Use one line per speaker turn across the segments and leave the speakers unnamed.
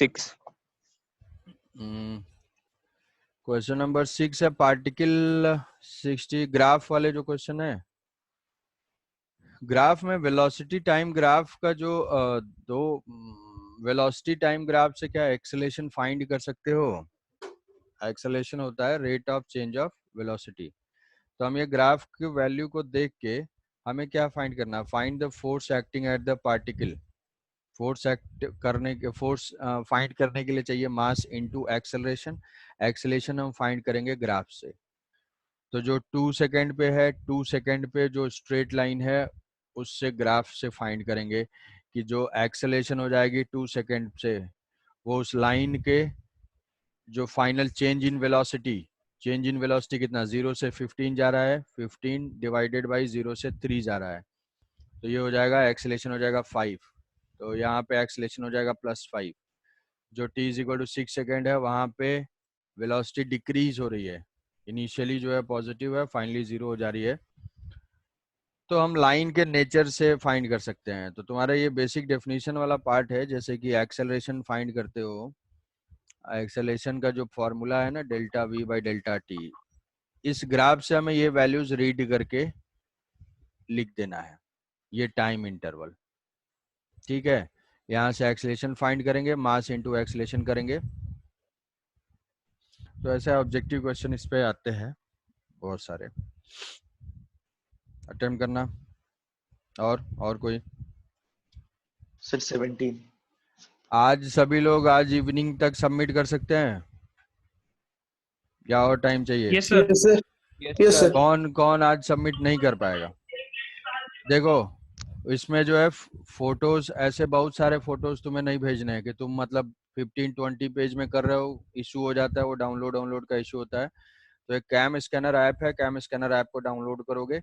6।
Question number 6 है particle 60 graph वाले जो क्वेश्चन है। ग्राफ में वेलोसिटी टाइम ग्राफ का जो दो वेलोसिटी टाइम ग्राफ से क्या एक्सेलेरेशन फाइंड कर सकते हो। एक्सेलेरेशन होता है rate of change of velocity. तो हम ये ग्राफ की वैल्यू को देख के हमें क्या फाइंड करना, find the force acting at the particle. Force act करने के फोर्स फाइंड करने के लिए चाहिए मास इनटू एक्सेलरेशन। एक्सेलरेशन हम फाइंड करेंगे ग्राफ से। तो जो 2 सेकंड पे है, 2 सेकंड पे जो स्ट्रेट लाइन है उससे ग्राफ से फाइंड करेंगे कि जो एक्सेलरेशन हो जाएगी 2 सेकंड से वो उस लाइन के जो final change in velocity, change in velocity कितना 0 से 15 जा रहा है, 15 डिवाइडेड बाई 0 से 3 जा रहा है, तो ये हो जाएगा एक्सेलरेशन हो जाएगा 5। तो यहाँ पे एक्सेलरेशन हो जाएगा +5। जो t is equal to 6 second है वहाँ पे वेलोसिटी डिक्रीज हो रही है। इनिशियली जो है पॉजिटिव है, फाइनली 0 हो जा रही है। तो हम लाइन के नेचर से फाइंड कर सकते हैं। तो तुम्हारा ये बेसिक डेफिनेशन वाला पार्ट है, जैसे कि एक्सेलरेशन फाइंड करते हो। एक्सेलरेशन का जो फॉर्मूला है ना delta v by delta T, इस ग्राफ से हमें ये वैल्यूज रीड करके लिख देना है, ये टाइम इंटरवल। ठीक है, यहाँ से एक्सेलरेशन फाइंड करेंगे, मास इनटू एक्सेलरेशन करेंगे। तो ऐसे ऑब्जेक्टिव क्वेश्चन इस पे आते हैं बहुत सारे, अटेम्प्ट करना। और कोई
सर 17।
आज सभी लोग आज इवनिंग तक सबमिट कर सकते हैं या और टाइम चाहिए?
Yes sir.
Yes sir. Yes sir.
कौन कौन आज सबमिट नहीं कर पाएगा? देखो इसमें जो है फोटोज, ऐसे बहुत सारे फोटोज तुम्हें नहीं भेजने हैं कि तुम मतलब 15-20 पेज में कर रहे हो, इशू हो जाता है, वो डाउनलोड का इशू होता है। तो एक कैम स्कैनर ऐप है, कैम स्कैनर ऐप को डाउनलोड करोगे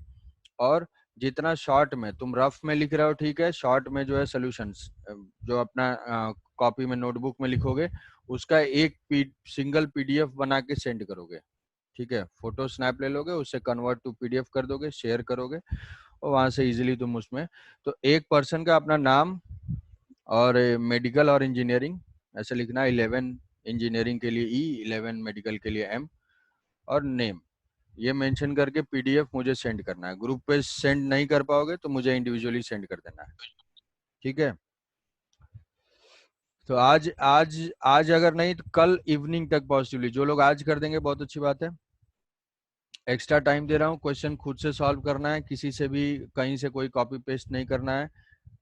और जितना शॉर्ट में तुम रफ में लिख रहे हो, ठीक है, शॉर्ट में जो है सोल्यूशंस जो अपना कॉपी में नोटबुक में लिखोगे उसका एक सिंगल पीडीएफ बना के सेंड करोगे। ठीक है, फोटो स्नैप ले लोगे, उससे कन्वर्ट टू पीडीएफ कर दोगे, शेयर करोगे और वहां से इजीली तुम उसमें, तो एक पर्सन का अपना नाम और मेडिकल और इंजीनियरिंग ऐसे लिखना, 11 इंजीनियरिंग के लिए ई, 11 मेडिकल के लिए एम और नेम, ये मेंशन करके पीडीएफ मुझे सेंड करना है। ग्रुप पे सेंड नहीं कर पाओगे तो मुझे इंडिविजुअली सेंड कर देना है। ठीक है, तो आज आज आज अगर नहीं तो कल इवनिंग तक पॉजिटिवली जो लोग आज कर देंगे बहुत अच्छी बात है। एक्स्ट्रा टाइम दे रहा हूँ, क्वेश्चन खुद से सॉल्व करना है, किसी से भी कहीं से कोई कॉपी पेस्ट नहीं करना है।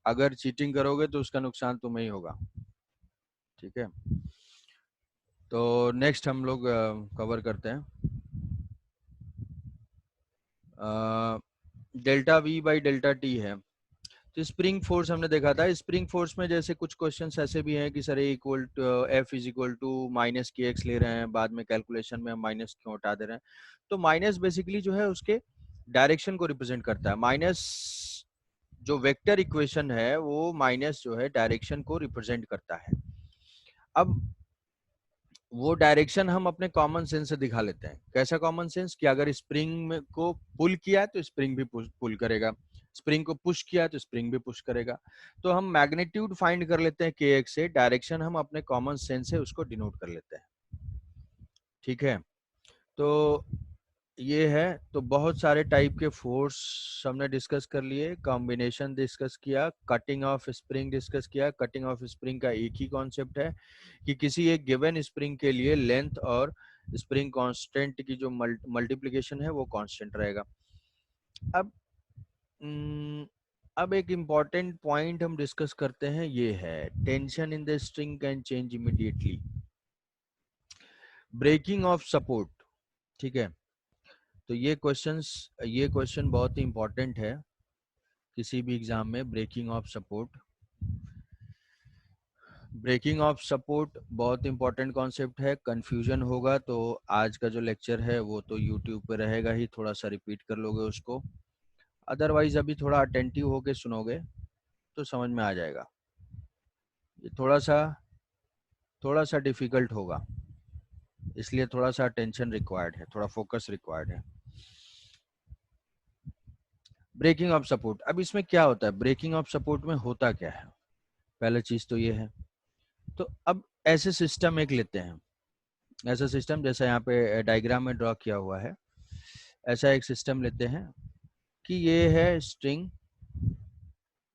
अगर चीटिंग करोगे तो उसका नुकसान तुम्हें ही होगा। ठीक है, तो नेक्स्ट हम लोग कवर करते हैं delta we by delta T है। तो स्प्रिंग फोर्स हमने देखा था, स्प्रिंग फोर्स में जैसे कुछ क्वेश्चंस ऐसे भी हैं कि sir F is equal to minus k x ले रहे हैं, बाद में कैलकुलेशन में हम माइनस क्यों हटा दे रहे हैं। तो माइनस बेसिकली जो है उसके डायरेक्शन को रिप्रेजेंट करता है। माइनस जो वेक्टर इक्वेशन है वो माइनस जो है डायरेक्शन को रिप्रेजेंट करता है। अब वो डायरेक्शन हम अपने कॉमन सेंस से दिखा लेते हैं। कैसा कॉमन सेंस कि अगर स्प्रिंग को पुल किया तो स्प्रिंग भी पुल करेगा, स्प्रिंग को पुश किया तो स्प्रिंग भी पुश करेगा। तो हम मैग्नीट्यूड फाइंड कर लेते हैं के एक्स से, डायरेक्शन हम अपने कॉमन सेंस से उसको डिनोट कर लेते हैं। ठीक है, तो ये है। तो बहुत सारे टाइप के फोर्स हमने डिस्कस कर लिए, कॉम्बिनेशन डिस्कस किया, कटिंग ऑफ स्प्रिंग डिस्कस किया। कटिंग ऑफ स्प्रिंग का एक ही कॉन्सेप्ट है कि किसी एक गिवन स्प्रिंग के लिए लेंथ और स्प्रिंग कांस्टेंट की जो मल्टीप्लिकेशन है वो कांस्टेंट रहेगा। अब अब एक इम्पॉर्टेंट पॉइंट हम डिस्कस करते हैं, ये है tension in the string can change immediately, breaking of support. ठीक है, तो ये क्वेश्चन बहुत ही इंपॉर्टेंट है किसी भी एग्जाम में। Breaking of support, breaking of support बहुत इंपॉर्टेंट कॉन्सेप्ट है। कंफ्यूजन होगा तो आज का जो लेक्चर है वो तो यूट्यूब पे रहेगा ही, थोड़ा सा रिपीट कर लोगे उसको, अदरवाइज अभी थोड़ा अटेंटिव होके सुनोगे तो समझ में आ जाएगा। ये थोड़ा सा डिफिकल्ट होगा, इसलिए थोड़ा सा अटेंशन रिक्वायर्ड है, थोड़ा फोकस रिक्वायर्ड है। ब्रेकिंग ऑफ सपोर्ट, अब इसमें क्या होता है, ब्रेकिंग ऑफ सपोर्ट में होता क्या है? पहला चीज तो ये है तो अब ऐसे सिस्टम एक लेते हैं, ऐसा सिस्टम जैसा यहाँ पे डायग्राम में ड्रॉ किया हुआ है, ऐसा एक सिस्टम लेते हैं कि ये है स्ट्रिंग,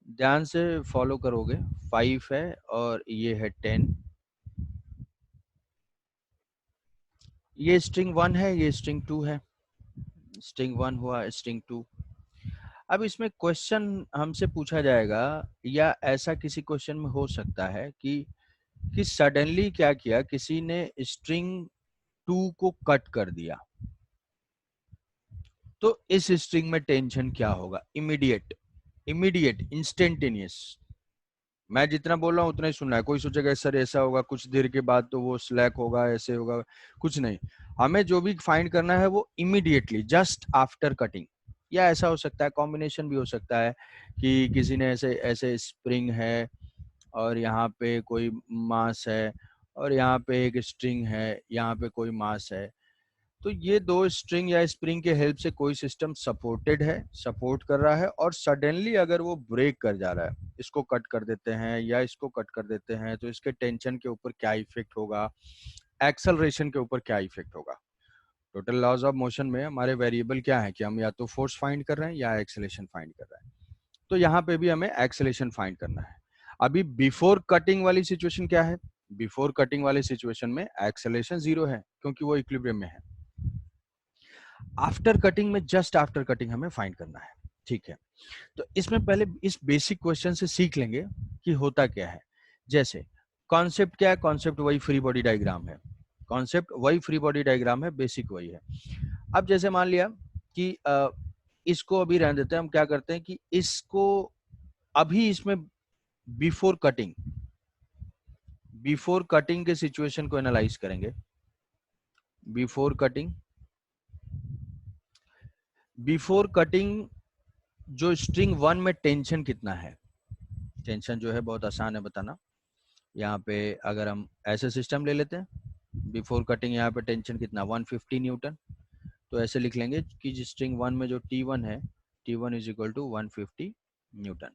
ध्यान से फॉलो करोगे, 5 है और ये है 10, ये स्ट्रिंग 1 है, ये स्ट्रिंग 2 है, स्ट्रिंग 1 हुआ, स्ट्रिंग 2। अब इसमें क्वेश्चन हमसे पूछा जाएगा, या ऐसा किसी क्वेश्चन में हो सकता है कि सडनली क्या किया, किसी ने स्ट्रिंग 2 को कट कर दिया, तो इस स्ट्रिंग में टेंशन क्या होगा? Immediate instantaneous. मैं जितना बोल रहा हूँ उतना ही सुनना है। कोई सोचेगा सर ऐसा होगा, कुछ देर के बाद तो वो स्लैक होगा, ऐसे होगा, कुछ नहीं। हमें जो भी फाइंड करना है वो इमीडिएटली, जस्ट आफ्टर कटिंग। या ऐसा हो सकता है, कॉम्बिनेशन भी हो सकता है कि किसी ने ऐसे ऐसे स्प्रिंग है और यहाँ पे कोई मास है और यहाँ पे एक स्ट्रिंग है, यहाँ पे कोई मास है, तो ये दो स्ट्रिंग या स्प्रिंग के हेल्प से कोई सिस्टम सपोर्टेड है, सपोर्ट कर रहा है, और सडनली अगर वो ब्रेक कर जा रहा है, इसको कट कर देते हैं या इसको कट कर देते हैं, तो इसके टेंशन के ऊपर क्या इफेक्ट होगा, एक्सेलरेशन के ऊपर क्या इफेक्ट होगा। टोटल लॉज ऑफ मोशन में हमारे वेरिएबल क्या है कि हम या तो फोर्स फाइंड कर रहे हैं या एक्सेलेरेशन फाइंड कर रहे हैं। तो यहाँ पे भी हमें एक्सेलेरेशन फाइंड करना है। अभी बिफोर कटिंग वाली सिचुएशन क्या है? बिफोर कटिंग वाली सिचुएशन में एक्सेलेरेशन 0 है क्योंकि वो इक्विलिब्रियम में है। आफ्टर कटिंग में, जस्ट आफ्टर कटिंग हमें फाइंड करना है, ठीक है। तो इसमें पहले इस बेसिक क्वेश्चन से सीख लेंगे कि होता क्या है। जैसे कॉन्सेप्ट क्या है? कॉन्सेप्ट वही फ्री बॉडी डायग्राम है, कॉन्सेप्ट वही फ्री बॉडी डायग्राम है, बेसिक वही है। अब जैसे मान लिया कि इसको अभी रहने देते हैं, हम क्या करते हैं कि इसको अभी इसमें बिफोर कटिंग के सिचुएशन को एनालाइज करेंगे। बिफोर कटिंग जो स्ट्रिंग 1 में टेंशन कितना है? टेंशन जो है बहुत आसान है बताना। यहाँ पे अगर हम ऐसे सिस्टम ले लेते हैं, बिफोर कटिंग यहाँ पे टेंशन कितना, 150 न्यूटन। तो ऐसे लिख लेंगे कि स्ट्रिंग 1 में जो T1 है, T1 is equal to 150 newton.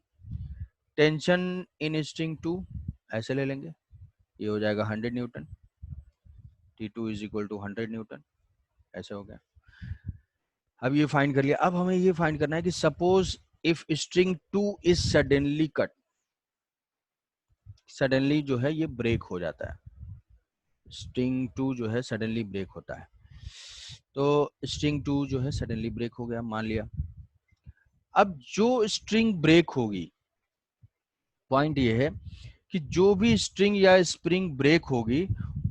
Tension in string 2 ऐसे ले लेंगे, ये हो जाएगा 100 newton. T2 is equal to 100 newton, ऐसे हो गया। अब ये फाइंड कर लिया। अब हमें ये फाइंड करना है कि suppose if string 2 is suddenly cut, suddenly जो है ये ब्रेक हो जाता है, स्ट्रिंग 2 जो है सडनली ब्रेक होता है। तो स्ट्रिंग 2 जो है सडनली ब्रेक हो गया, मान लिया। अब जो स्ट्रिंग ब्रेक होगी, पॉइंट ये है कि जो भी स्ट्रिंग या स्प्रिंग ब्रेक होगी,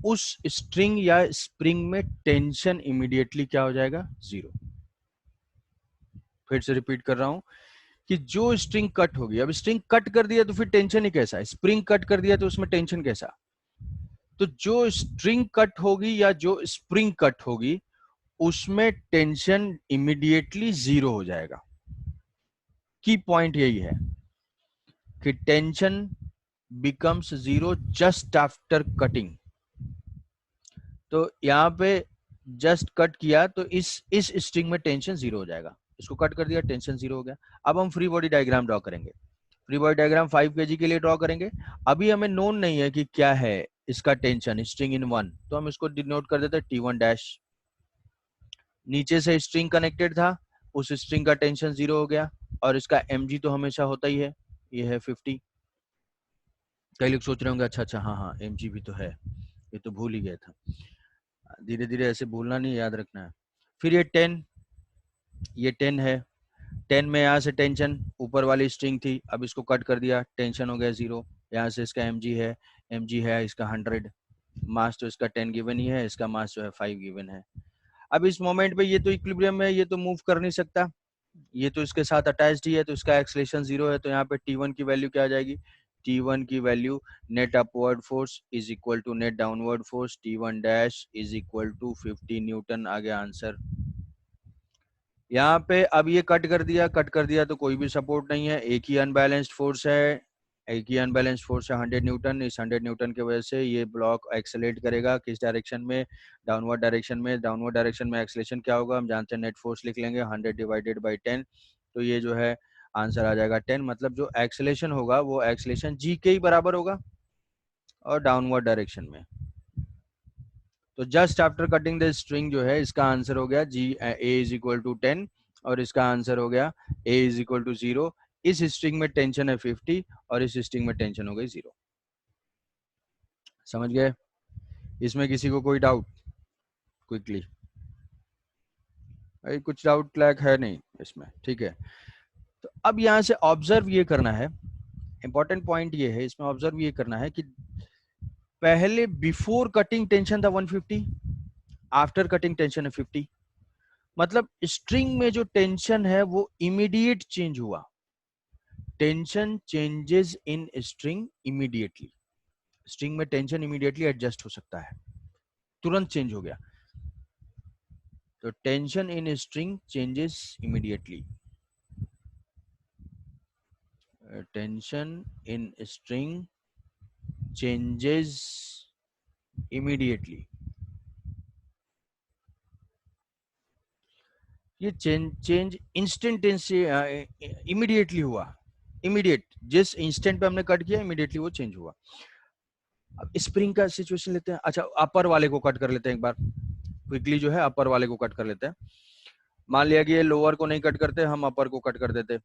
उस स्ट्रिंग या स्प्रिंग में टेंशन इमीडिएटली क्या हो जाएगा? 0। फिर से रिपीट कर रहा हूं कि जो स्ट्रिंग कट होगी, अब स्ट्रिंग कट कर दिया तो फिर टेंशन ही कैसा है? स्प्रिंग कट कर दिया तो उसमें टेंशन कैसा? तो जो स्ट्रिंग कट होगी या जो स्प्रिंग कट होगी, उसमें टेंशन इमीडिएटली 0 हो जाएगा। की पॉइंट यही है कि tension becomes 0 just after cutting. तो यहाँ पे जस्ट कट किया तो इस स्ट्रिंग में टेंशन 0 हो जाएगा, इसको कट कर दिया, टेंशन 0 हो गया। अब हम फ्री बॉडी डायग्राम ड्रॉ करेंगे। फ्री बॉडी डायग्राम 5 kg के लिए ड्रॉ करेंगे। अभी हमें नोन नहीं है कि क्या है इसका टेंशन, स्ट्रिंग इन 1, तो हम इसको डिनोट कर देते हैं T1 डैश। नीचे से स्ट्रिंग कनेक्टेड था, उस स्ट्रिंग का टेंशन 0 हो गया, और इसका mg तो हमेशा होता ही है, ये है 50। कई लोग सोच रहे होंगे अच्छा हाँ हाँ mg भी तो है, ये तो भूल ही गया था। धीरे धीरे ऐसे भूलना नहीं, याद रखना है। फिर ये 10, ये 10 है। 10 में यहाँ से टेंशन ऊपर वाली स्ट्रिंग थी, अब इसको कट कर दिया, टेंशन हो गया 0। यहाँ से इसका mg है इसका 100, मास तो इसका 10 गिवन ही है, इसका मास जो है 5 गिवन है। अब इस मोमेंट पे ये तो इक्विलिब्रियम है, ये तो मूव कर नहीं सकता, ये तो इसके साथ अटैच्ड ही है, तो इसका एक्सेलरेशन 0 है। तो यहाँ पे T1 की वैल्यू क्या आ जाएगी? T1 की value net upward force is equal to net downward force, T1 dash is equal to 50 newton. आ गया आंसर। यहाँ पे अब ये कट कर दिया तो कोई भी सपोर्ट नहीं है, एक ही अनबैलेंस्ड फोर्स है, एक ही अनबैलेंस्ड फोर्स है 100 न्यूटन। इस 100 न्यूटन की वजह से ये ब्लॉक एक्सेलेरेट करेगा, किस डायरेक्शन में? डाउनवर्ड डायरेक्शन में। डाउनवर्ड डायरेक्शन में एक्सेलेरेशन क्या होगा हम जानते हैं, नेट फोर्स लिख लेंगे 100 डिवाइडेड बाई 10। तो ये जो है आंसर आ जाएगा 10। मतलब जो एक्सेलेरेशन होगा वो एक्सेलेरेशन जी के ही बराबर होगा। और डाउनवर्ड डायरेक्शन में। तो just after cutting the string जो है इसका आंसर हो गया जी ए इज इक्वल टू 10 और इसका आंसर हो गया ए इज इक्वल टू 0। इस स्ट्रिंग में टेंशन है 50 और इस स्ट्रिंग में टेंशन हो गई 0। समझ गए? इसमें किसी को कोई डाउट क्विकली? कुछ डाउट लायक है नहीं इसमें, ठीक है। तो अब यहाँ से ऑब्जर्व ये करना है, इंपॉर्टेंट पॉइंट ये है इसमें, ऑब्जर्व ये करना है कि पहले बिफोर कटिंग टेंशन था 150, आफ्टर कटिंग टेंशन है 50। मतलब स्ट्रिंग में जो टेंशन है वो इमीडिएट चेंज हुआ। Tension changes in string immediately. String में टेंशन इमीडिएटली एडजस्ट हो सकता है, तुरंत चेंज हो गया। तो tension in string changes immediately. Tension in string changes immediately. ये चेंज इंस्टेंटेनियस इमीडिएटली हुआ। इमीडिएट, जिस इंस्टेंट पे हमने कट किया इमीडिएटली वो चेंज हुआ। अब स्प्रिंग का सिचुएशन लेते हैं। अच्छा, अपर वाले को कट कर लेते हैं एक बार क्विकली, जो है अपर वाले को कट कर लेते हैं। मान लिया कि ये लोअर को नहीं कट करते, हम अपर को कट कर देते।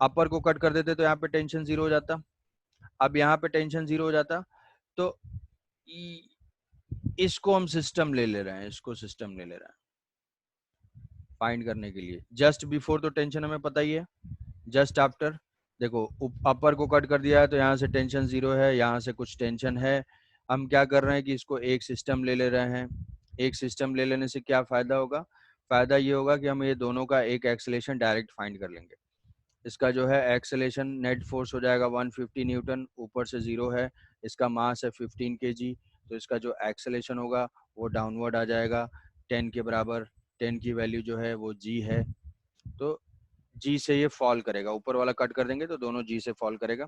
अपर को कट कर देते तो यहाँ पे टेंशन 0 हो जाता। अब यहाँ पे टेंशन 0 हो जाता तो इसको हम सिस्टम ले ले रहे हैं, इसको सिस्टम ले ले रहे हैं फाइंड करने के लिए। जस्ट बिफोर तो टेंशन हमें पता ही है, जस्ट आफ्टर देखो अपर को कट कर दिया है तो यहाँ से टेंशन 0 है, यहाँ से कुछ टेंशन है। हम क्या कर रहे हैं कि इसको एक सिस्टम ले ले रहे हैं। एक सिस्टम ले लेने से क्या फायदा होगा? फायदा ये होगा कि हम ये दोनों का एक एक्सेलेरेशन डायरेक्ट फाइंड कर लेंगे। इसका जो है एक्सेलेरेशन नेट फोर्स हो जाएगा 150 न्यूटन, ऊपर से 0 है, इसका मास है 15 kg, तो इसका जो एक्सेलेरेशन होगा वो डाउनवर्ड आ जाएगा 10 के बराबर। 10 की वैल्यू जो है वो g है, तो जी से ये फॉल करेगा। ऊपर वाला कट कर देंगे तो दोनों जी से फॉल करेगा।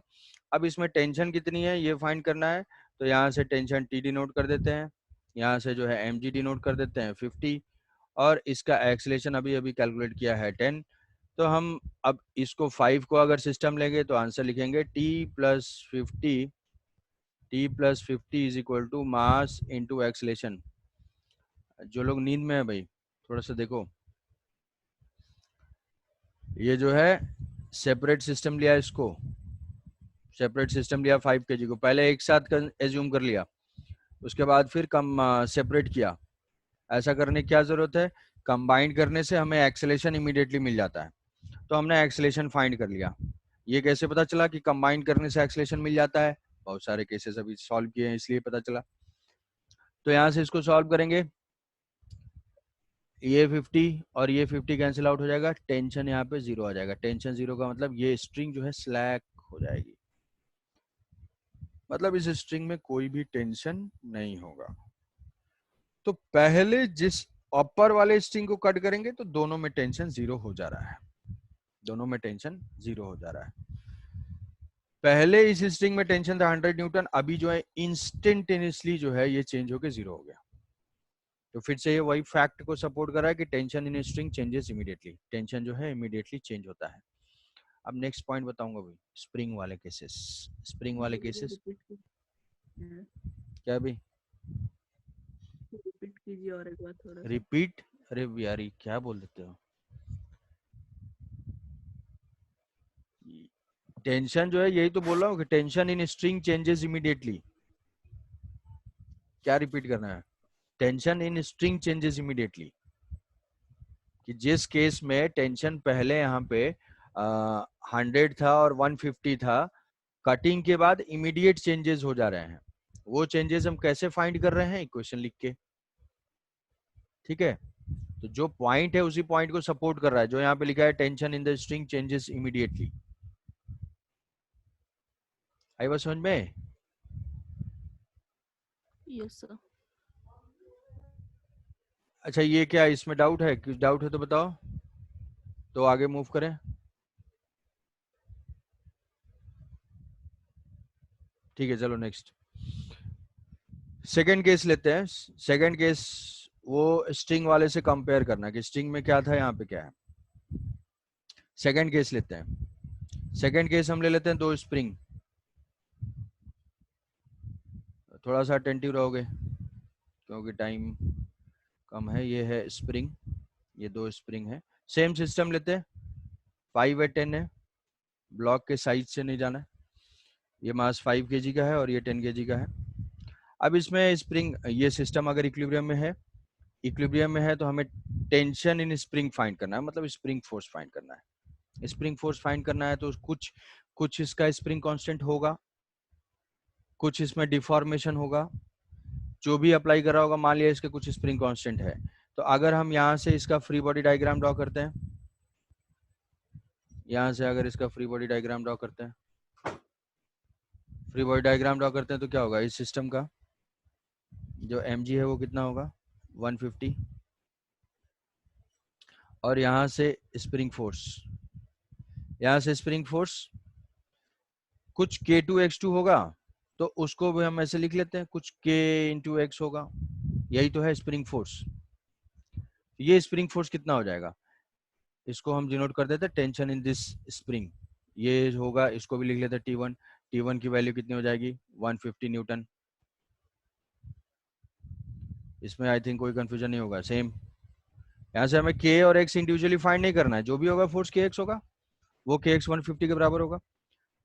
अब इसमें टेंशन कितनी है ये फाइंड करना है, तो यहाँ से टेंशन टी डिनोट कर देते हैं, यहाँ से जो है एम जी डिनोट कर देते हैं 50, और इसका एक्सलेशन अभी अभी कैलकुलेट किया है 10। तो हम अब इसको 5 को अगर सिस्टम लेंगे तो आंसर लिखेंगे T+50 is equal to mass into acceleration. जो लोग नींद में है भाई थोड़ा सा देखो, ये जो है सेपरेट सिस्टम लिया, इसको सेपरेट सिस्टम लिया 5 kg को, पहले एक साथ एज्यूम कर लिया, उसके बाद फिर कम सेपरेट किया। ऐसा करने की क्या जरूरत है? कंबाइन करने से हमें एक्सेलेरेशन इमीडिएटली मिल जाता है। तो हमने एक्सेलेरेशन फाइंड कर लिया। ये कैसे पता चला कि कंबाइन करने से एक्सेलेरेशन मिल जाता है? बहुत सारे केसेस अभी सॉल्व किए हैं इसलिए पता चला। तो यहाँ से इसको सॉल्व करेंगे, ये 50 और ये 50 कैंसिल आउट हो जाएगा, टेंशन यहाँ पे 0 आ जाएगा। टेंशन 0 का मतलब ये स्ट्रिंग जो है स्लैक हो जाएगी, मतलब इस स्ट्रिंग में कोई भी टेंशन नहीं होगा। तो पहले जिस अपर वाले स्ट्रिंग को कट करेंगे तो दोनों में टेंशन 0 हो जा रहा है, दोनों में टेंशन 0 हो जा रहा है। पहले इस स्ट्रिंग में टेंशन था 100 न्यूटन, अभी जो है इंस्टेंटेनियसली जो है ये चेंज होकर 0 हो गया। तो फिर से ये वही फैक्ट को सपोर्ट कर रहा है कि tension in string changes immediately, tension जो है इमीडिएटली चेंज होता है। अब नेक्स्ट पॉइंट बताऊंगा भाई, स्प्रिंग वाले केसेस। स्प्रिंग वाले केसेस क्या भाई?
रिपीट कीजिए और एक बार थोड़ा सा।
रिपीट? अरे यार क्या बोल देते हो? टेंशन जो है यही तो बोल रहा हूँ कि tension in string changes immediately. क्या रिपीट करना है? Tension in string changes immediately, कि जिस केस में टेंशन पहले यहाँ पे 100 था और 150 था, कटिंग के बाद इमीडिएट चेंजेस हो जा रहे हैं। वो चेंजेस हम कैसे फाइंड कर रहे हैं? इक्वेशन लिख के, ठीक है। तो जो पॉइंट है उसी पॉइंट को सपोर्ट कर रहा है, जो यहाँ पे लिखा है tension in the string changes immediately. आई बात समझ में?
Yes sir.
अच्छा, ये क्या इसमें डाउट है? कुछ डाउट है तो बताओ, तो आगे मूव करें। ठीक है, चलो नेक्स्ट सेकंड केस लेते हैं। सेकंड केस वो स्ट्रिंग वाले से कंपेयर करना कि स्ट्रिंग में क्या था, यहाँ पे क्या है। सेकंड केस लेते हैं। सेकंड केस हम ले लेते हैं दो स्प्रिंग। थोड़ा सा अटेंटिव रहोगे क्योंकि टाइम कम है। ये है स्प्रिंग, ये दो स्प्रिंग है, सेम सिस्टम लेते हैं, 5 है 10 है, ब्लॉक के साइज से नहीं जाना है। ये मास 5 kg का है और ये 10 kg का है। अब इसमें स्प्रिंग, ये सिस्टम अगर इक्विलिब्रियम में है, इक्विलिब्रियम में है तो हमें टेंशन इन स्प्रिंग फाइंड करना है, मतलब स्प्रिंग फोर्स फाइंड करना है। स्प्रिंग फोर्स फाइंड करना है तो कुछ कुछ इसका स्प्रिंग कांस्टेंट होगा, कुछ इसमें डिफॉर्मेशन होगा, जो भी अप्लाई कर रहा होगा, मान लिया इसके कुछ स्प्रिंग कांस्टेंट है। तो अगर हम यहाँ से इसका फ्री बॉडी डायग्राम ड्रॉ करते हैं, यहाँ से अगर इसका फ्री बॉडी डायग्राम ड्रॉ करते हैं, फ्री बॉडी डायग्राम ड्रॉ करते हैं तो क्या होगा, इस सिस्टम का जो mg है वो कितना होगा 150, और यहाँ से स्प्रिंग फोर्स, यहाँ से स्प्रिंग फोर्स कुछ k2x2 होगा, तो उसको भी हम ऐसे लिख लेते हैं, कुछ k इंटू एक्स होगा, यही तो है स्प्रिंग फोर्स। ये स्प्रिंग फोर्स कितना हो जाएगा, इसको हम डिनोट कर देते हैं टेंशन इन दिस स्प्रिंग, ये होगा, इसको भी लिख लेते हैं T1। T1 की वैल्यू कितनी हो जाएगी 150 न्यूटन। इसमें आई थिंक कोई कंफ्यूजन नहीं होगा। सेम यहाँ से हमें k और x इंडिविजुअली फाइंड नहीं करना है, जो भी होगा फोर्स kx होगा वो kx 150 के बराबर होगा।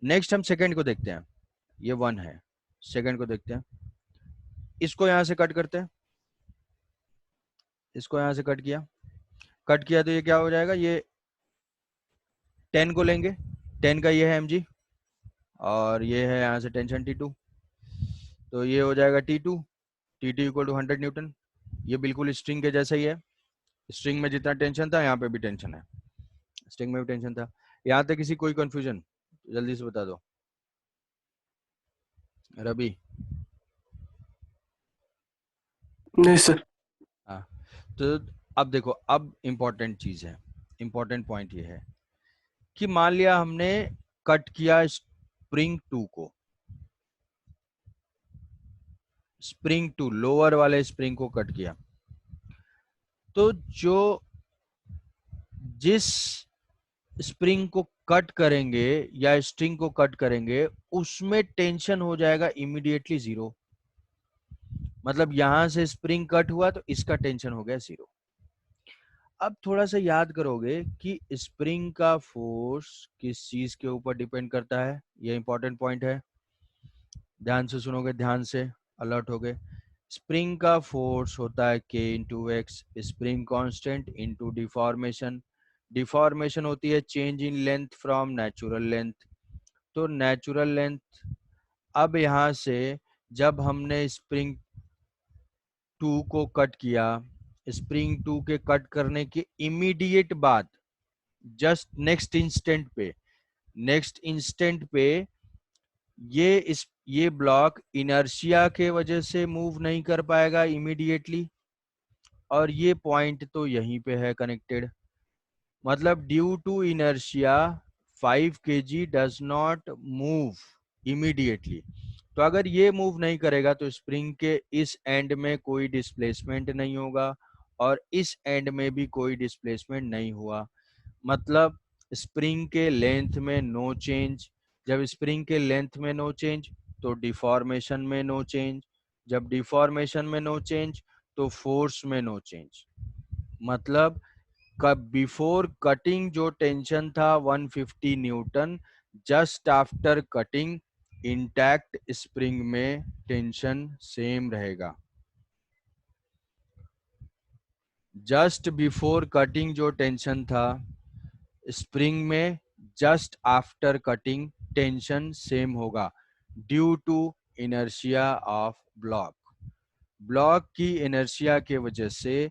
नेक्स्ट हम सेकंड को देखते हैं, ये 1 है, सेकंड को देखते हैं, इसको यहाँ से कट करते हैं, इसको यहाँ से कट किया तो ये क्या हो जाएगा, ये 10 को लेंगे, 10 का ये है mg और ये है यहाँ से टेंशन T2, तो ये हो जाएगा T2 इक्वल टू 100 न्यूटन। ये बिल्कुल स्ट्रिंग के जैसा ही है, स्ट्रिंग में जितना टेंशन था यहाँ पे भी टेंशन है, स्ट्रिंग में भी टेंशन था। यहाँ तक किसी कोई कंफ्यूजन, जल्दी से बता दो रवि।
नहीं सर।
हाँ, तो अब देखो, अब इंपॉर्टेंट चीज है, इंपॉर्टेंट पॉइंट ये है कि मान लिया हमने कट किया स्प्रिंग 2 को, स्प्रिंग 2 लोअर वाले स्प्रिंग को कट किया, तो जो जिस स्प्रिंग को कट करेंगे या स्ट्रिंग को कट करेंगे उसमें टेंशन हो जाएगा इमीडिएटली 0। मतलब यहां से स्प्रिंग कट हुआ तो इसका टेंशन हो गया 0। अब थोड़ा सा याद करोगे कि स्प्रिंग का फोर्स किस चीज के ऊपर डिपेंड करता है, ये इंपॉर्टेंट पॉइंट है, ध्यान से सुनोगे, ध्यान से अलर्ट हो गए। स्प्रिंग का फोर्स होता है k into x, spring constant into deformation, deformation होती है change in length from natural length, तो नेचुरल लेंथ। अब यहाँ से जब हमने स्प्रिंग 2 को कट किया, स्प्रिंग 2 के कट करने के इमीडिएट बाद, जस्ट नेक्स्ट इंस्टेंट पे ये ब्लॉक इनर्शिया के वजह से मूव नहीं कर पाएगा इमीडिएटली, और ये पॉइंट तो यहीं पे है कनेक्टेड, मतलब due to inertia 5 kg does not move immediately. तो अगर ये मूव नहीं करेगा तो स्प्रिंग के इस एंड में कोई डिस्प्लेसमेंट नहीं होगा और इस एंड में भी कोई डिस्प्लेसमेंट नहीं हुआ, मतलब स्प्रिंग के लेंथ में नो चेंज। जब स्प्रिंग के लेंथ में नो चेंज तो डिफॉर्मेशन में नो चेंज, जब डिफॉर्मेशन में नो चेंज तो फोर्स में नो चेंज। मतलब बिफोर कटिंग जो टेंशन था 150 newton, just after cutting intact spring में टेंशन सेम रहेगा। जस्ट बिफोर कटिंग जो टेंशन था स्प्रिंग में, just after cutting tension same होगा due to inertia of block. Block की इनर्शिया के वजह से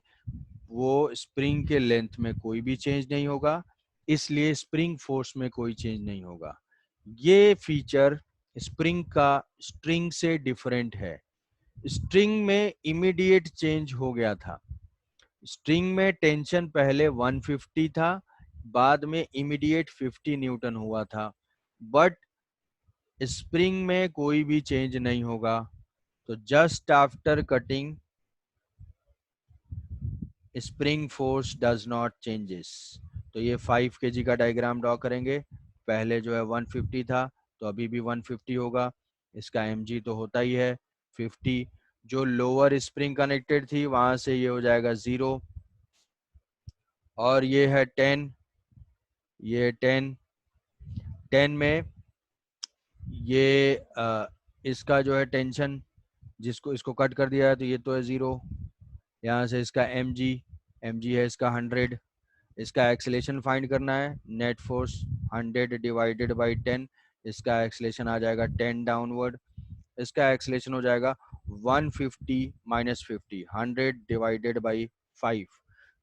वो स्प्रिंग के लेंथ में कोई भी चेंज नहीं होगा, इसलिए स्प्रिंग फोर्स में कोई चेंज नहीं होगा। ये फीचर स्प्रिंग का स्ट्रिंग से डिफरेंट है। स्ट्रिंग में इमीडिएट चेंज हो गया था, स्ट्रिंग में टेंशन पहले 150 था, बाद में इमीडिएट 50 न्यूटन हुआ था, बट स्प्रिंग में कोई भी चेंज नहीं होगा। तो just after cutting spring force does not changes. तो ये 5 kg का डायग्राम ड्रॉ करेंगे, पहले जो है 150 था तो अभी भी 150 होगा, इसका mg तो होता ही है 50, जो लोअर स्प्रिंग कनेक्टेड थी वहां से ये हो जाएगा 0, और ये है 10, ये 10 में ये इसका जो है टेंशन, जिसको इसको कट कर दिया है तो ये तो है 0, यहाँ से इसका mg है इसका 100, इसका एक्सेलेरेशन फाइंड करना है, नेट फोर्स 100 डिवाइडेड बाई 10, इसका एक्सेलेरेशन आ जाएगा 10 डाउनवर्ड, इसका एक्सेलेरेशन हो जाएगा 150 माइनस 50, 100 डिवाइडेड बाई 5,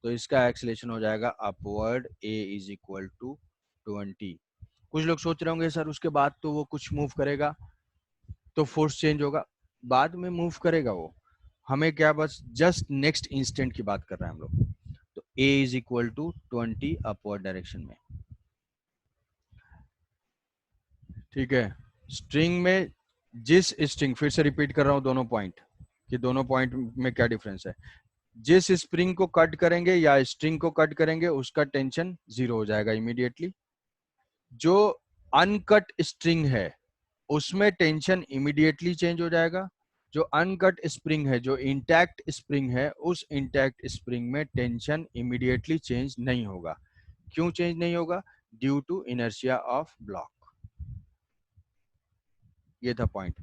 तो इसका एक्सेलेरेशन हो जाएगा upward a is equal to 20। कुछ लोग सोच रहे होंगे सर उसके बाद तो वो कुछ मूव करेगा तो फोर्स चेंज होगा, बाद में मूव करेगा वो, हमें क्या बस जस्ट नेक्स्ट इंस्टेंट की बात कर रहे हैं हम लोग। तो a is equal to 20 upward direction में। ठीक है, स्ट्रिंग में जिस स्ट्रिंग, फिर से रिपीट कर रहा हूं दोनों पॉइंट कि दोनों पॉइंट में क्या डिफरेंस है, जिस स्प्रिंग को कट करेंगे या स्ट्रिंग को कट करेंगे उसका टेंशन 0 हो जाएगा इमीडिएटली। जो अनकट स्ट्रिंग है उसमें टेंशन इमीडिएटली चेंज हो जाएगा। जो अनकट स्प्रिंग है, जो इंटैक्ट स्प्रिंग है, उस इंटैक्ट स्प्रिंग में टेंशन इमीडिएटली चेंज नहीं होगा। क्यों चेंज नहीं होगा? Due to inertia of block. ये था पॉइंट।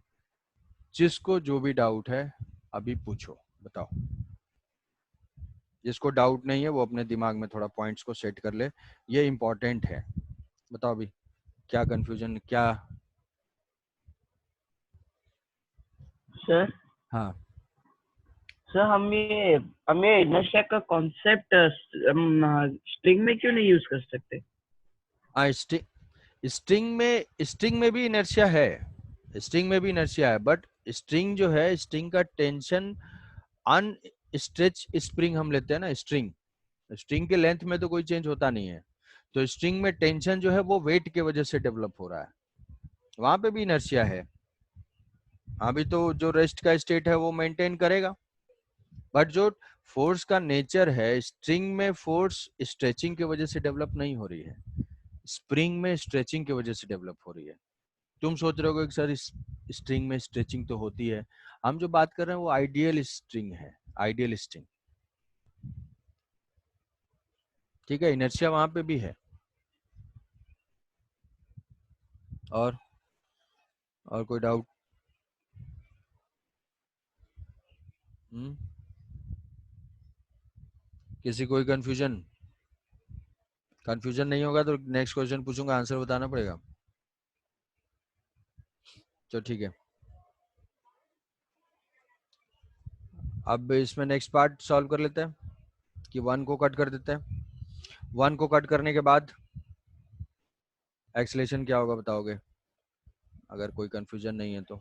जिसको जो भी डाउट है अभी पूछो, बताओ। जिसको डाउट नहीं है वो अपने दिमाग में थोड़ा पॉइंट्स को सेट कर ले, ये इंपॉर्टेंट है। बताओ अभी क्या कंफ्यूजन, क्या?
सर
हाँ,
सर हम ये इनर्शिया का कॉन्सेप्ट स्ट्रिंग में क्यों नहीं यूज कर सकते?
स्ट्रिंग में भी इनर्शिया है, स्ट्रिंग में भी इनर्शिया है, बट स्ट्रिंग जो है, स्ट्रिंग का टेंशन अनस्ट्रेच स्प्रिंग हम लेते हैं ना, स्ट्रिंग स्ट्रिंग के लेंथ में तो कोई चेंज होता नहीं है, तो स्ट्रिंग में टेंशन जो है वो वेट के वजह से डेवलप हो रहा है, वहां पे भी इनर्शिया है। अभी तो जो रेस्ट का स्टेट है वो मेंटेन करेगा, बट जो फोर्स का नेचर है, स्ट्रिंग में फोर्स स्ट्रेचिंग की वजह से डेवलप नहीं हो रही है, स्प्रिंग में स्ट्रेचिंग की वजह से डेवलप हो रही है। तुम सोच रहे हो कि सर इस स्ट्रिंग में स्ट्रेचिंग तो होती है, हम जो बात कर रहे हैं वो आइडियल स्ट्रिंग है, आइडियल स्ट्रिंग। ठीक है, इनर्शिया वहां पे भी है। और कोई डाउट? किसी कोई कंफ्यूजन? कंफ्यूजन नहीं होगा तो नेक्स्ट क्वेश्चन पूछूंगा, आंसर बताना पड़ेगा। तो ठीक है, अब इसमें नेक्स्ट पार्ट सॉल्व कर लेते हैं कि 1 को कट कर देते हैं। 1 को कट करने के बाद एक्सेलेरेशन क्या होगा बताओगे, अगर कोई कंफ्यूजन नहीं है तो?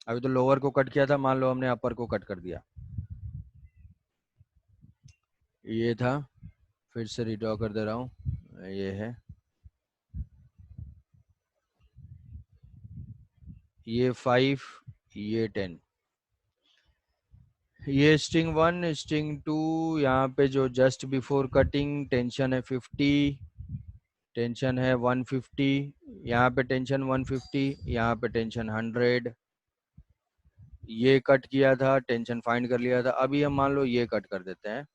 अभी तो लोअर को कट किया था, मान लो हमने अपर को कट कर दिया, ये था, फिर से रिड्रॉ कर दे रहा हूं, ये है, ये 5, ये 10, ये स्ट्रिंग 1, स्ट्रिंग 2, यहाँ पे जो जस्ट बिफोर कटिंग टेंशन है 50, टेंशन है 150, यहाँ पे टेंशन 150, यहाँ पे टेंशन 100, ये कट किया था, टेंशन फाइंड कर लिया था, अभी हम मान लो ये कट कर देते हैं।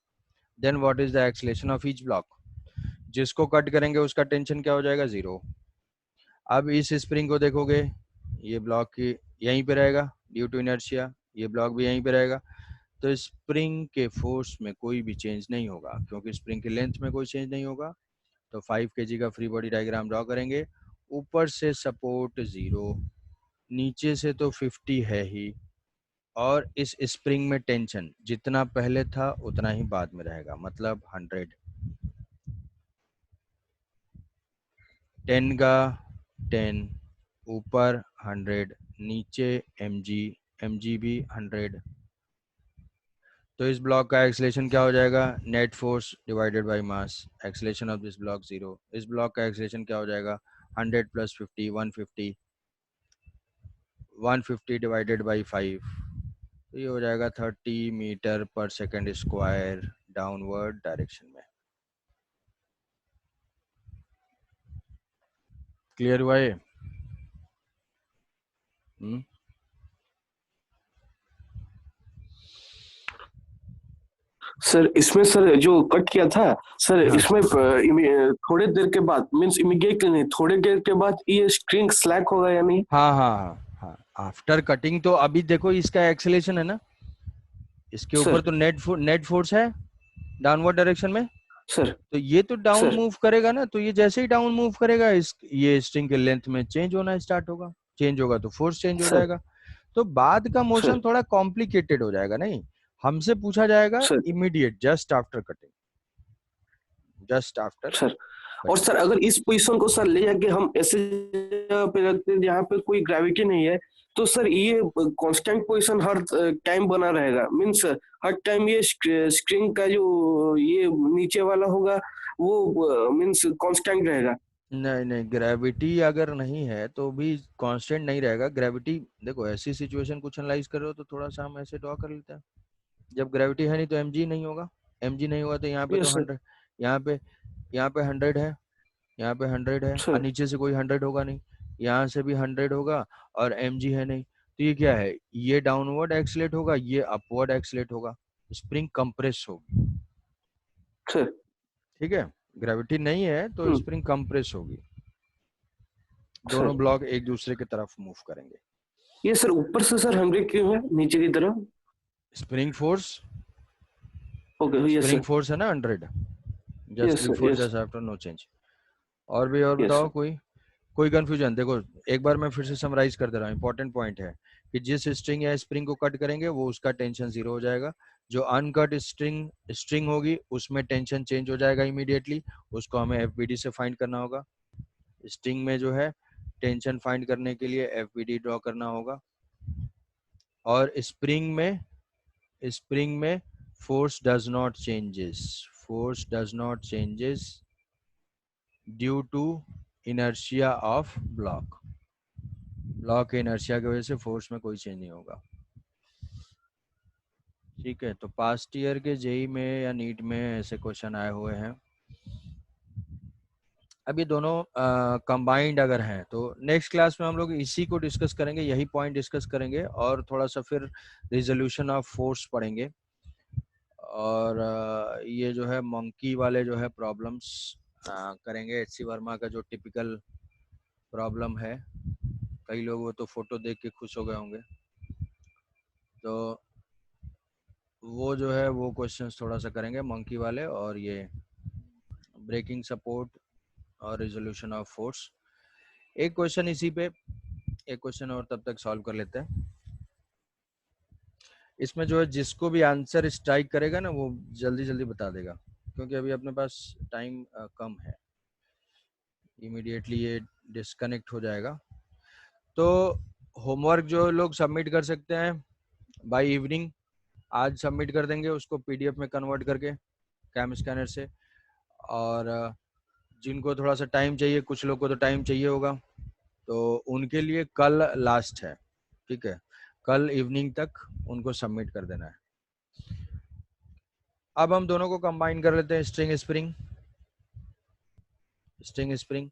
Then what is the acceleration of each block? जिसको कट करेंगे उसका टेंशन क्या हो जाएगा? 0। अब इस स्प्रिंग को देखोगे, ये ब्लॉक की यहीं पे रहेगा ड्यू टू इनर्शिया, ये ब्लॉक भी यहीं पे रहेगा, तो स्प्रिंग के फोर्स में कोई भी चेंज नहीं होगा, क्योंकि स्प्रिंग की लेंथ में कोई चेंज नहीं होगा। तो 5 kg का फ्री बॉडी डायग्राम ड्रॉ करेंगे। ऊपर से सपोर्ट 0, नीचे से तो 50 है ही, और इस स्प्रिंग में टेंशन जितना पहले था उतना ही बाद में रहेगा, मतलब 100। 10 का 10, ऊपर 100, नीचे mg भी 100। तो इस ब्लॉक का एक्सेलेरेशन क्या हो जाएगा? Net force divided by mass, acceleration of this block 0। इस ब्लॉक का एक्सेलेरेशन क्या हो जाएगा? 100 प्लस 50, 150, 150 डिवाइडेड बाई 5, तो ये हो जाएगा 30 मीटर पर सेकेंड स्क्वायर डाउनवर्ड डायरेक्शन में। क्लियर हुआ ये?
सर इसमें सर जो कट किया था सर,
हाँ।
इसमें थोड़े देर के बाद मींस इमीडिएटली नहीं, थोड़े देर के बाद ये स्ट्रिंग स्लैक होगा या नहीं?
हाँ हाँ हाँ हाँ, आफ्टर कटिंग तो अभी देखो इसका एक्सेलेरेशन है ना, इसके
सर।
ऊपर तो नेट फोर्स है डाउनवर्ड डायरेक्शन में,
सर
तो ये तो डाउन
सर।
मूव करेगा ना, तो ये जैसे ही डाउन मूव करेगा इस ये स्ट्रिंग के लेंथ में चेंज होना स्टार्ट होगा, चेंज होगा तो फोर्स चेंज हो
सर।
जाएगा, तो बाद का मोशन
सर।
थोड़ा कॉम्प्लिकेटेड हो जाएगा। नहीं, हमसे पूछा जाएगा
sir.
Immediate, just after cutting, just after
sir और सर अगर इस पोजीशन को सर ले जाके हम ऐसे जगह पे रखते हैं जहाँ पे कोई ग्रेविटी नहीं है, तो सर ये कांस्टेंट पोजीशन हर टाइम बना रहेगा, मींस हर टाइम ये स्ट्रिंग का जो ये नीचे वाला होगा वो मींस कांस्टेंट रहेगा।
नहीं नहीं, ग्रेविटी अगर नहीं है तो भी कांस्टेंट नहीं रहेगा। ग्रेविटी देखो, ऐसी सिचुएशन कुछ एनालाइज कर रहे हो तो थोड़ा सा हम ऐसे ड्रॉ कर लेते हैं, जब ग्रेविटी है नहीं तो mg नहीं होगा, mg नहीं होगा तो यहाँ पे तो
यस सर।
100, यहाँ पे 100 है, यहाँ पे 100 है, और
सर।
नीचे से कोई 100 होगा नहीं, यहाँ से भी 100 होगा और mg है नहीं, तो ये क्या है, ये डाउनवर्ड एक्सलेट होगा, ये अपवर्ड एक्सलेट होगा, स्प्रिंग कंप्रेस होगी।
सर।
ठीक है, ग्रेविटी नहीं है तो स्प्रिंग कंप्रेस होगी, दोनों
सर
ब्लॉक एक दूसरे की तरफ मूव करेंगे।
ये सर ऊपर से सर 100 क्यों है नीचे की तरफ?
Spring force,
okay yes
spring
sir.
Force है ना 100, just
yes sir.
Before
yes
just after no change. और भी और
यस
बताओ,
सर।
कोई कंफ्यूजन? देखो एक बार मैं फिर से समराइज कर दे रहा हूँ, इंपॉर्टेंट पॉइंट है कि जिस स्ट्रिंग या स्प्रिंग को कट करेंगे वो उसका टेंशन 0 हो जाएगा, जो अनकट स्ट्रिंग होगी उसमें टेंशन चेंज हो जाएगा इमीडिएटली, उसको हमें एफबीडी से फाइंड करना होगा। स्ट्रिंग में जो है टेंशन फाइंड करने के लिए एफबीडी ड्रॉ करना होगा, और स्प्रिंग में force does not changes due to inertia of block के इनर्शिया की वजह से फोर्स में कोई चेंज नहीं होगा। ठीक है, तो पास्ट ईयर के जेई में या नीट में ऐसे क्वेश्चन आए हुए हैं। अब ये दोनों कंबाइंड अगर हैं तो नेक्स्ट क्लास में हम लोग इसी को डिस्कस करेंगे, यही पॉइंट डिस्कस करेंगे, और थोड़ा सा फिर रिजोल्यूशन ऑफ फोर्स पढ़ेंगे, और ये जो है मंकी वाले जो है प्रॉब्लम्स करेंगे। एच सी वर्मा का जो टिपिकल प्रॉब्लम है, कई लोग वो तो फोटो देख के खुश हो गए होंगे, तो वो जो है वो क्वेश्चंस थोड़ा सा करेंगे मंकी वाले, और ये ब्रेकिंग सपोर्ट और रिजोल्यूशन ऑफ फोर्स। एक क्वेश्चन इसी पे, एक क्वेश्चन और तब तक सॉल्व कर लेते हैं। इसमें जो है जिसको भी आंसर स्ट्राइक करेगा ना वो जल्दी जल्दी बता देगा, क्योंकि अभी अपने पास टाइम कम है, इमीडिएटली ये डिस्कनेक्ट हो जाएगा। तो होमवर्क जो लोग सबमिट कर सकते हैं बाय इवनिंग, आज सबमिट कर देंगे उसको पीडीएफ में कन्वर्ट करके कैम स्कैनर से, और जिनको थोड़ा सा टाइम चाहिए, कुछ लोग को तो टाइम चाहिए होगा, तो उनके लिए कल लास्ट है। ठीक है, कल इवनिंग तक उनको सबमिट कर देना है। अब हम दोनों को कंबाइन कर लेते हैं, स्ट्रिंग स्प्रिंग,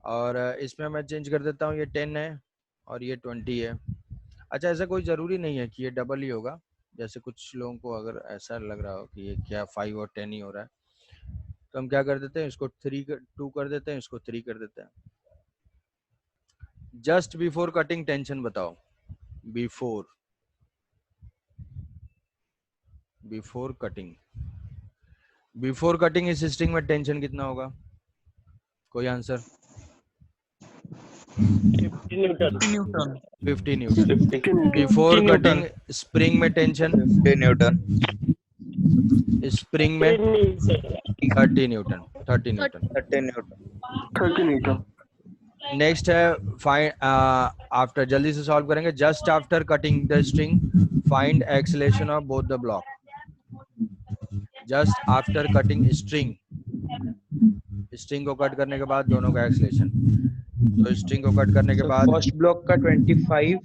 और इसमें मैं चेंज कर देता हूँ, ये 10 है और ये 20 है। अच्छा, ऐसा कोई ज़रूरी नहीं है कि ये डबल ही होगा, जैसे कुछ लोगों को अगर ऐसा लग रहा हो कि ये क्या 5 और 10 ही हो रहा है, तो हम क्या कर देते हैं, इसको 2 कर देते हैं, इसको 3 कर देते हैं। जस्ट बिफोर कटिंग टेंशन बताओ, बिफोर कटिंग इस स्ट्रिंग में टेंशन कितना होगा? कोई answer?
50 Newton.
50 Newton. Before cutting spring में टेंशन
50 न्यूटन।
स्प्रिंग में 30 न्यूटन।
30 न्यूटन।
नेक्स्ट है फाइंड आफ्टर, जल्दी से सॉल्व करेंगे। Just after cutting the string find acceleration of both the block. Just after cutting string को कट करने के बाद दोनों का एक्सेलरेशन, तो स्ट्रिंग को कट करने के बाद
फर्स्ट ब्लॉक का 25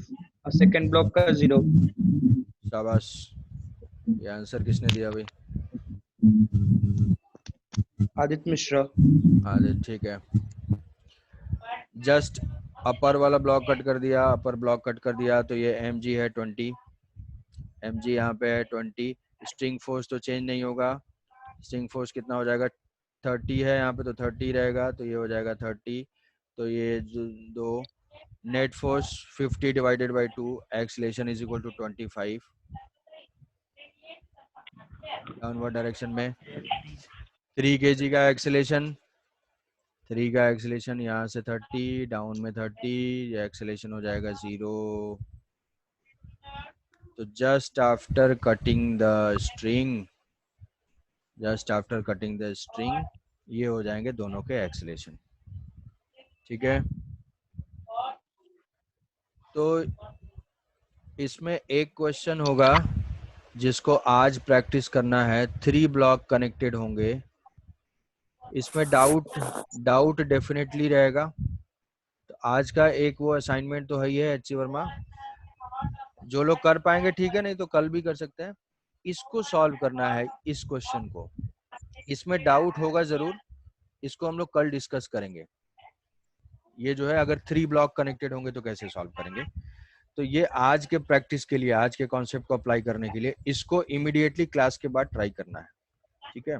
और सेकंड ब्लॉक का 0।
शाबाश, ये आंसर किसने दिया भाई?
आदित्य मिश्रा।
आदित्य, ठीक है। जस्ट अपर वाला ब्लॉक कट कर दिया, अपर ब्लॉक कट कर दिया, तो ये mg है 20, mg यहाँ पे है 20, स्ट्रिंग फोर्स तो चेंज नहीं होगा, स्ट्रिंग फोर्स कितना हो जाएगा 30 है यहाँ पे तो 30 रहेगा, तो ये हो जाएगा 30, तो ये जो दो net force 50 divided by 2 acceleration is equal to 25 downward direction में। 3 kg का एक्सीलरेशन, 3 का एक्सीलरेशन यहाँ से 30 डाउन में 30, एक्सीलरेशन हो जाएगा 0। तो just after cutting the string, ये हो जाएंगे दोनों के एक्सीलरेशन। ठीक है, तो इसमें एक क्वेश्चन होगा जिसको आज प्रैक्टिस करना है। 3 ब्लॉक कनेक्टेड होंगे, इसमें डाउट डेफिनेटली रहेगा। तो आज का एक वो असाइनमेंट तो है ही है एच.सी. वर्मा, जो लोग कर पाएंगे ठीक है, नहीं तो कल भी कर सकते हैं। इसको सॉल्व करना है, इस क्वेश्चन को। इसमें डाउट होगा जरूर, इसको हम लोग कल डिस्कस करेंगे। ये जो है अगर 3 ब्लॉक कनेक्टेड होंगे तो कैसे सॉल्व करेंगे, तो ये आज के प्रैक्टिस के लिए, आज के कॉन्सेप्ट को अप्लाई करने के लिए इसको इमीडिएटली क्लास के बाद ट्राई करना है। ठीक है,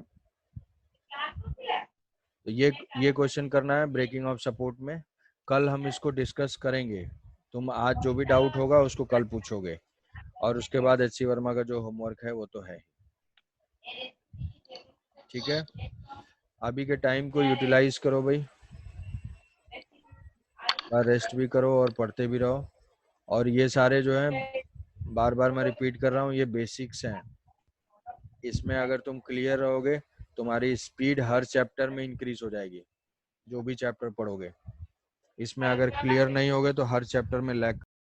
तो ये क्वेश्चन करना है ब्रेकिंग ऑफ सपोर्ट में। कल हम इसको डिस्कस करेंगे। तुम आज जो भी डाउट होगा उसको कल पूछोगे, और उसके बाद एच.सी. वर्मा का जो होमवर्क है वो तो है। ठीक है, अभी के टाइम को यूटिलाइज करो भाई, रेस्ट भी करो और पढ़ते भी रहो। और ये सारे जो हैं, बार बार मैं रिपीट कर रहा हूँ, ये बेसिक्स हैं। इसमें अगर तुम क्लियर रहोगे, तुम्हारी स्पीड हर चैप्टर में इंक्रीज हो जाएगी, जो भी चैप्टर पढ़ोगे। इसमें अगर क्लियर नहीं होगे तो हर चैप्टर में लैग